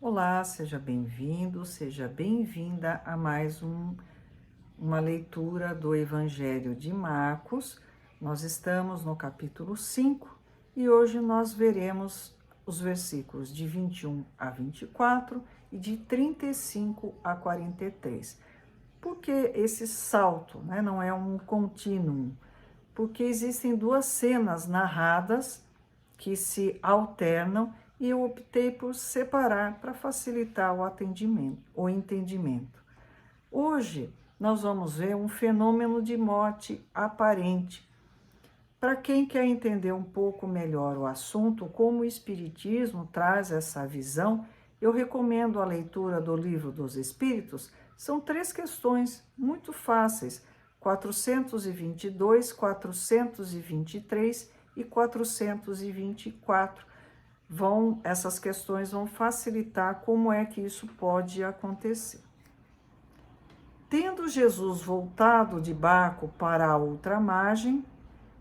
Olá, seja bem-vindo, seja bem-vinda a mais uma leitura do Evangelho de Marcos. Nós estamos no capítulo 5 e hoje nós veremos os versículos de 21 a 24 e de 35 a 43. Por que esse salto, né? Não é um contínuo? Porque existem duas cenas narradas que se alternam e eu optei por separar para facilitar o entendimento. Hoje nós vamos ver um fenômeno de morte aparente. Para quem quer entender um pouco melhor o assunto, como o Espiritismo traz essa visão, eu recomendo a leitura do Livro dos Espíritos. São 3 questões muito fáceis, 422, 423 e 424. Essas questões vão facilitar como é que isso pode acontecer. Tendo Jesus voltado de barco para a outra margem,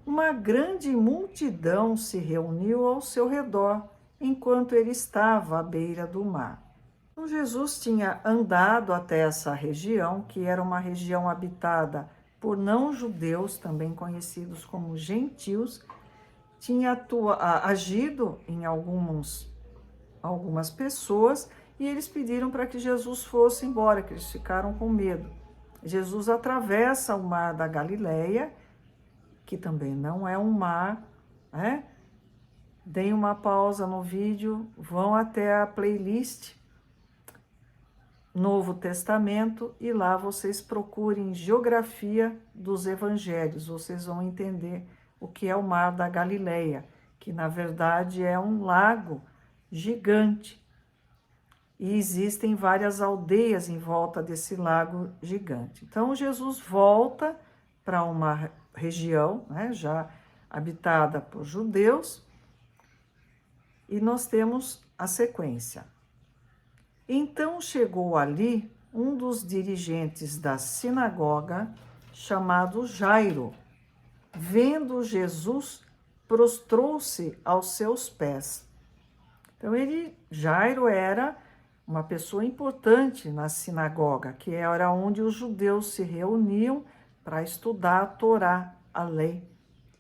uma grande multidão se reuniu ao seu redor enquanto ele estava à beira do mar. Então, Jesus tinha andado até essa região, que era uma região habitada por não-judeus, também conhecidos como gentios, tinha agido em algumas pessoas e eles pediram para que Jesus fosse embora, que eles ficaram com medo. Jesus atravessa o mar da Galileia, que também não é um mar, né? Deem uma pausa no vídeo, vão até a playlist Novo Testamento e lá vocês procurem Geografia dos Evangelhos, vocês vão entender o que é o Mar da Galileia, que na verdade é um lago gigante. E existem várias aldeias em volta desse lago gigante. Então Jesus volta para uma região, né, já habitada por judeus, e nós temos a sequência. Então chegou ali um dos dirigentes da sinagoga, chamado Jairo. Vendo Jesus, prostrou-se aos seus pés. Então Jairo era uma pessoa importante na sinagoga, que era onde os judeus se reuniam para estudar a Torá, a lei.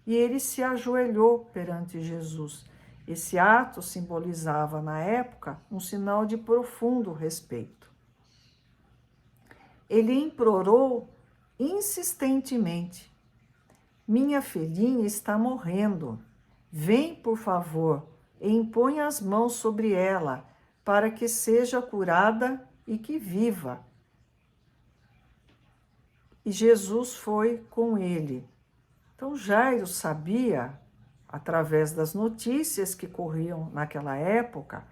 E ele se ajoelhou perante Jesus. Esse ato simbolizava, na época, um sinal de profundo respeito. Ele implorou insistentemente: minha filhinha está morrendo. Vem, por favor, e impõe as mãos sobre ela, para que seja curada e que viva. E Jesus foi com ele. Então Jairo sabia, através das notícias que corriam naquela época,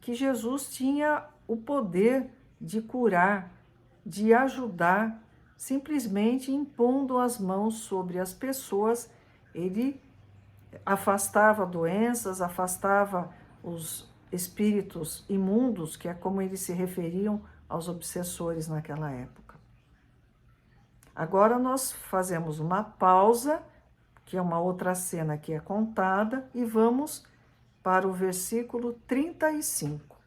que Jesus tinha o poder de curar, de ajudar, simplesmente impondo as mãos sobre as pessoas. Ele afastava doenças, afastava os espíritos imundos, que é como eles se referiam aos obsessores naquela época. Agora nós fazemos uma pausa, que é uma outra cena que é contada, e vamos para o versículo 35.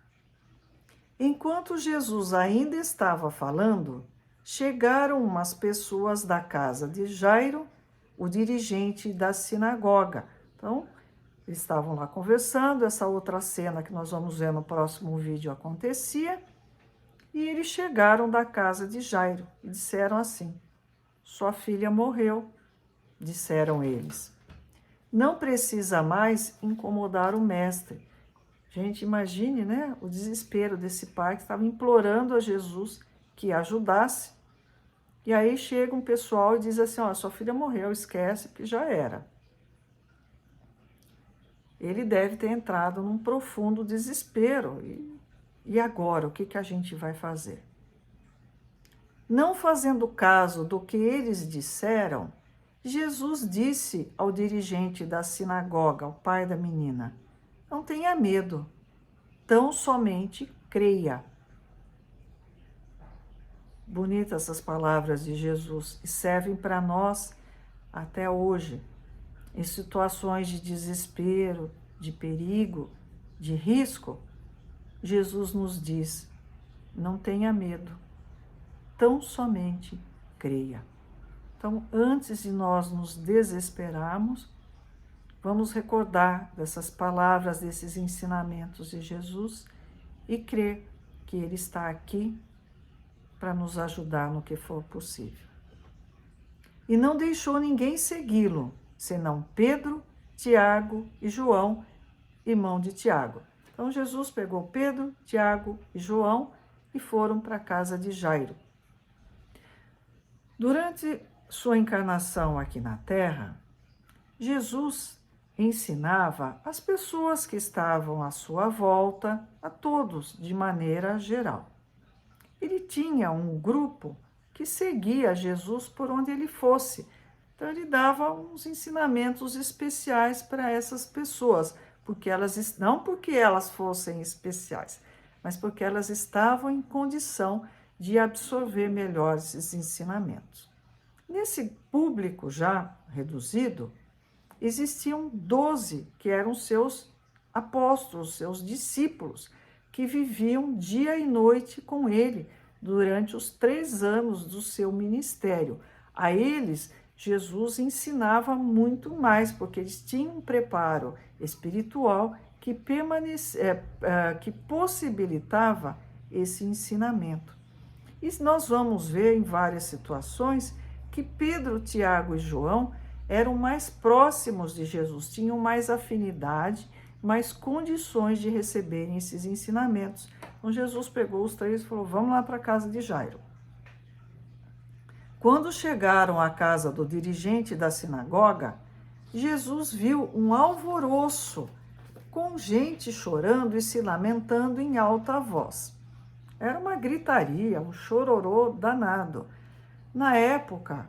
Enquanto Jesus ainda estava falando, chegaram umas pessoas da casa de Jairo, o dirigente da sinagoga. Então, eles estavam lá conversando, essa outra cena que nós vamos ver no próximo vídeo acontecia, e eles chegaram da casa de Jairo e disseram assim: sua filha morreu, disseram eles. Não precisa mais incomodar o mestre. Gente, imagine, né, o desespero desse pai que estava implorando a Jesus que ajudasse. E aí chega um pessoal e diz assim: ó, sua filha morreu, esquece, que já era. Ele deve ter entrado num profundo desespero. E agora, o que a gente vai fazer? Não fazendo caso do que eles disseram, Jesus disse ao dirigente da sinagoga, ao pai da menina: não tenha medo, tão somente creia. Bonitas essas palavras de Jesus e servem para nós até hoje, em situações de desespero, de perigo, de risco. Jesus nos diz: não tenha medo, tão somente creia. Então, antes de nós nos desesperarmos, vamos recordar dessas palavras, desses ensinamentos de Jesus e crer que Ele está aqui para nos ajudar no que for possível. E não deixou ninguém segui-lo, senão Pedro, Tiago e João, irmão de Tiago. Então Jesus pegou Pedro, Tiago e João e foram para a casa de Jairo. Durante sua encarnação aqui na Terra, Jesus ensinava as pessoas que estavam à sua volta, a todos, de maneira geral. Ele tinha um grupo que seguia Jesus por onde ele fosse. Então ele dava uns ensinamentos especiais para essas pessoas, porque não porque elas fossem especiais, mas porque elas estavam em condição de absorver melhor esses ensinamentos. Nesse público já reduzido, existiam 12 que eram seus apóstolos, seus discípulos, que viviam dia e noite com ele durante os 3 anos do seu ministério. A eles, Jesus ensinava muito mais, porque eles tinham um preparo espiritual que possibilitava esse ensinamento. E nós vamos ver em várias situações que Pedro, Tiago e João eram mais próximos de Jesus, tinham mais afinidade, mais condições de receberem esses ensinamentos. Então Jesus pegou os 3 e falou: vamos lá para a casa de Jairo. Quando chegaram à casa do dirigente da sinagoga, Jesus viu um alvoroço, com gente chorando e se lamentando em alta voz. Era uma gritaria, um chororô danado. Na época,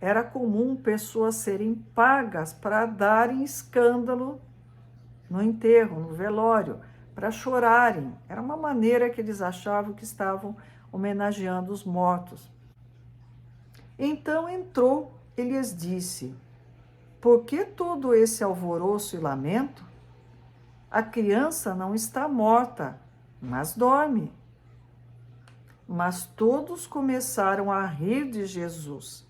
era comum pessoas serem pagas para darem escândalo no enterro, no velório, para chorarem. Era uma maneira que eles achavam que estavam homenageando os mortos. Então entrou e lhes disse: por que todo esse alvoroço e lamento? A criança não está morta, mas dorme. Mas todos começaram a rir de Jesus.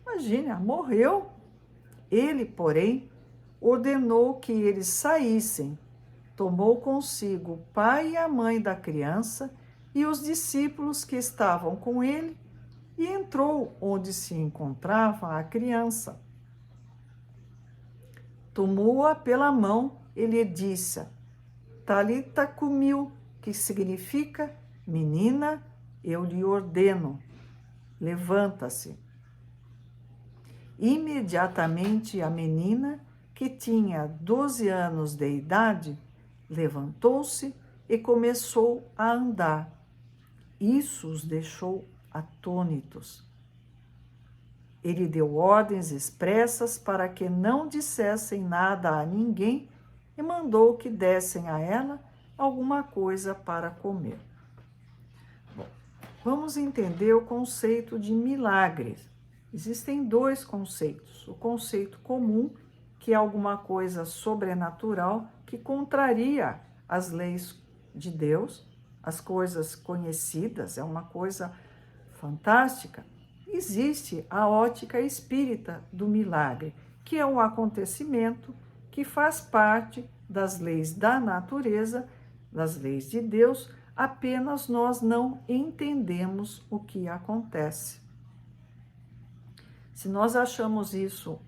Imagina, morreu. Ele, porém, ordenou que eles saíssem. Tomou consigo o pai e a mãe da criança e os discípulos que estavam com ele e entrou onde se encontrava a criança. Tomou-a pela mão e lhe disse: Talita cumi, que significa: menina, eu lhe ordeno, levanta-se. Imediatamente a menina, que tinha 12 anos de idade, levantou-se e começou a andar. Isso os deixou atônitos. Ele deu ordens expressas para que não dissessem nada a ninguém e mandou que dessem a ela alguma coisa para comer. Bom, vamos entender o conceito de milagres. Existem 2 conceitos. O conceito comum, que é alguma coisa sobrenatural que contraria as leis de Deus, as coisas conhecidas, é uma coisa fantástica. Existe a ótica espírita do milagre, que é um acontecimento que faz parte das leis da natureza, das leis de Deus, apenas nós não entendemos o que acontece. Se nós achamos isso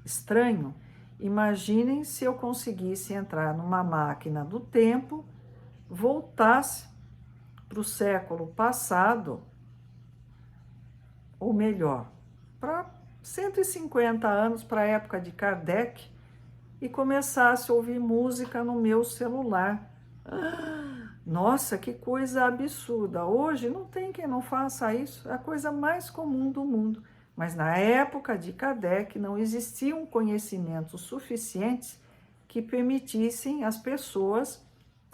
estranho, imaginem se eu conseguisse entrar numa máquina do tempo, voltasse para o século passado, ou melhor, para 150 anos, para a época de Kardec, e começasse a ouvir música no meu celular. Nossa, que coisa absurda! Hoje não tem quem não faça isso, é a coisa mais comum do mundo. Mas na época de Kardec não existiam conhecimentos suficientes que permitissem as pessoas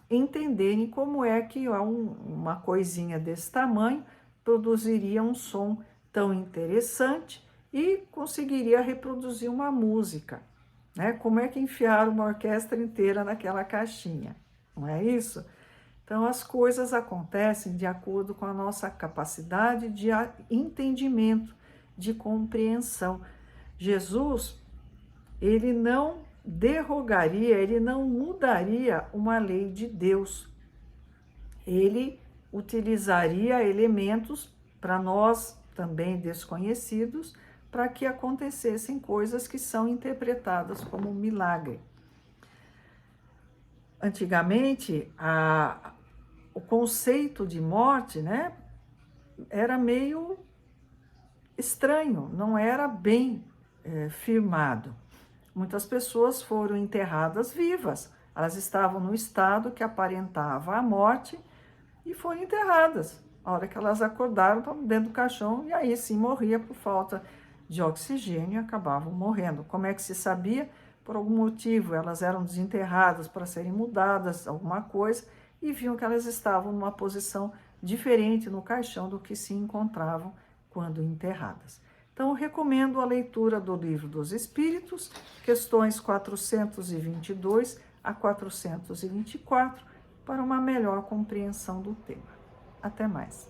entenderem como é que uma coisinha desse tamanho produziria um som tão interessante e conseguiria reproduzir uma música, né? Como é que enfiaram uma orquestra inteira naquela caixinha? não é isso? Então, as coisas acontecem de acordo com a nossa capacidade de entendimento, de compreensão. Jesus, ele não derrogaria, ele não mudaria uma lei de Deus. Ele utilizaria elementos para nós também desconhecidos, para que acontecessem coisas que são interpretadas como milagre. Antigamente, o conceito de morte, né, era meio estranho, não era bem firmado. Muitas pessoas foram enterradas vivas, elas estavam no estado que aparentava a morte e foram enterradas. A hora que elas acordaram, estavam dentro do caixão e aí sim morria por falta de oxigênio e acabavam morrendo. Como é que se sabia? Por algum motivo, elas eram desenterradas para serem mudadas, alguma coisa, e viam que elas estavam numa posição diferente no caixão do que se encontravam quando enterradas. Então, eu recomendo a leitura do Livro dos Espíritos, questões 422 a 424, para uma melhor compreensão do tema. Até mais.